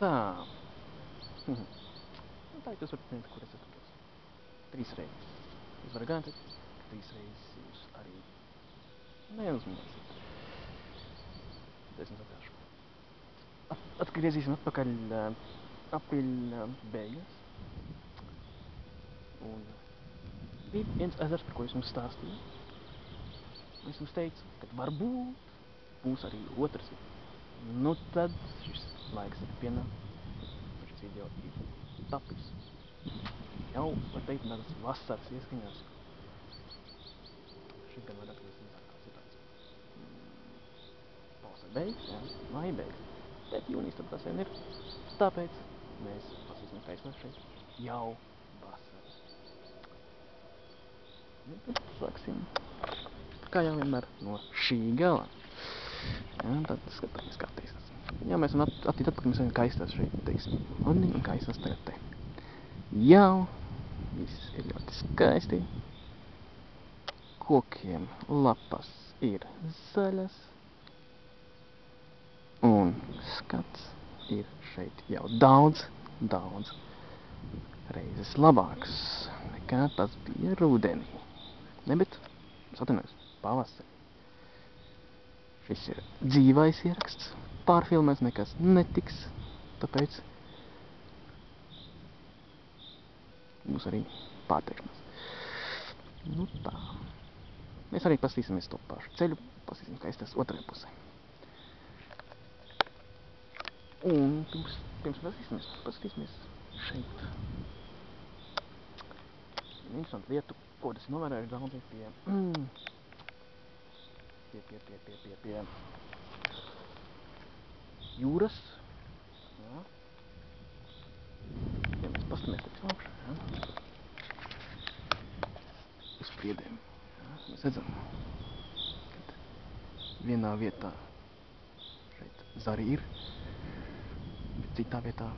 Tā. Nu, tā ir tas varbūt, kur es atrodos. 3 reizes. Jūs varat garantēt, ka 3 reizes jūs arī neuzminēsiet. Tad es jums atkāršu. Atgriezīsim atpakaļ aprīļa beigās. Un bija viens ezers, par ko es jums stāstīju. Un es jums teicu, ka varbūt būs arī otrs. Nu tad šis laiks ir pienācis. Un šis video ir tapis. Jau, var teikt, nedaudz vasaras ieskaņās. Šis gan varētu būt visākā situācija. Pavasara beigas, jā, māja beigas. Bet jūnijas tad tas vien ir. Tāpēc mēs pasīsim, kā iznāk šeit jau vasara. Nu tad sāksim, kā jau vienmēr, no šī gala. Jā, tad skatāmies, kā taisās. Jā, mēs varam attīt atpakaļ, mēs varam kaistās šeit, teiksim, un kaistās tagad te. Jau, viss ir ļoti skaisti. Kokiem lapas ir zaļas. Un skats ir šeit jau daudz reizes labāks nekā tas bija rudenī. Ne, bet, es atvainojos, pavasarī. Šis ir dzīvais ieraksts, pārfilmēs nekas netiks, tāpēc būs arī pārteikšanās. Nu tā. Mēs arī pastīsimies to pašu ceļu, pastīsim, kā iztās otrajā pusē. Un pirms paskatīsimies šeit. Interesantu lietu, ko es novēroju daudzi pie jūras. Jā. Ja mēs paskatāmies te augšā, jā. Uz priedēm. Jā. Mēs redzam, ka vienā vietā šeit zari ir, bet citā vietā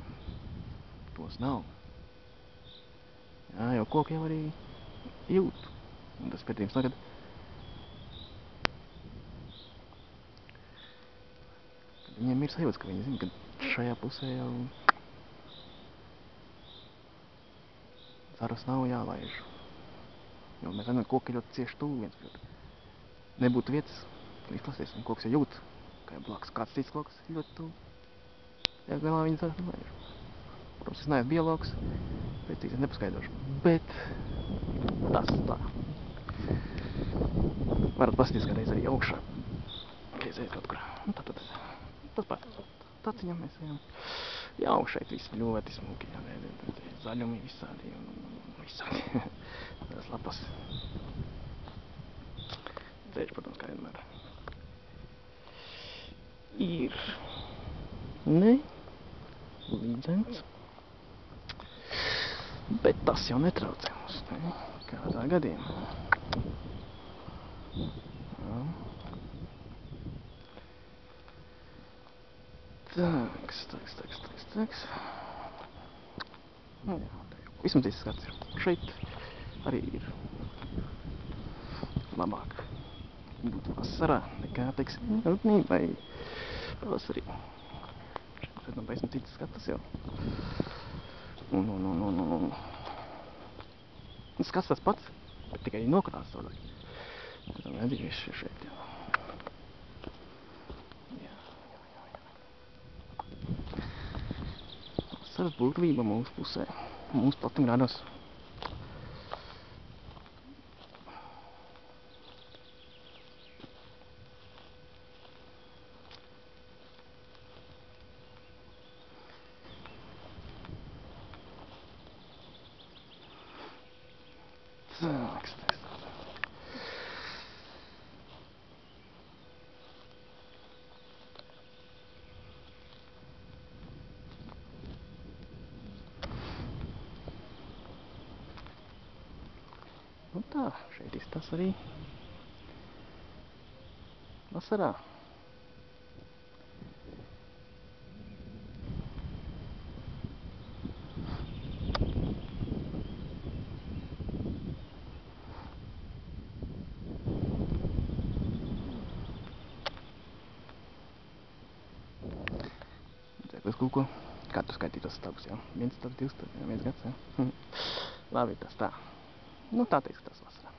tos nav. Jā, jo koki jau arī jūt. Un tas pētījums tagad viņiem ir sajūtas, ka viņi zina, ka šajā pusē jau zarus nav jālaiž. Jo mēs zinām, ka koki ļoti cieši tuvu viens pret otru. Nebūtu vietas, ka izklāsies, un koks jau jūt, ka blakus kāds cits koks ļoti tuvu. Ja galā viņi zarus nelaiž. Protams, es neesmu biologs, precīzi nepaskaidrošu, bet tas tā. Varat paskatīties kādreiz arī augšā. Reizēs kaut kur. Un tātad tas pats. Taciņam mēs ejam. Jau šeit viss ļoti smuki. Zaļumi visādi un visādi. Tās lapas. Ceļš, protams, kā vienmēr. Ir ne līdzens. Bet tas jau netraucē mums, ne? Kādā gadījumā. Jā. Tāks. Nu jā, tā jau vismaz īsts skats ir. Šeit arī ir labāk būt vasarā nekā, teiksim, rudenī vai pavasarī. Šeit redzam pavisam cits skats jau. Skats tas pats, bet tikai nokrāsas savādāk. Redzam, redzīgs šeit jau. Vasaras burvība mūsu pusē, mūsu platumgrādos. Tāks. Nu tā, šeit izstās arī vasarā. Dzēklis kūko. skatu skaitītos stāvus, jā. 1 stāvs, 2 stāvs, jā, 1 gads, jā. Labi, tas tā. Nu, tā izskatās vasarā.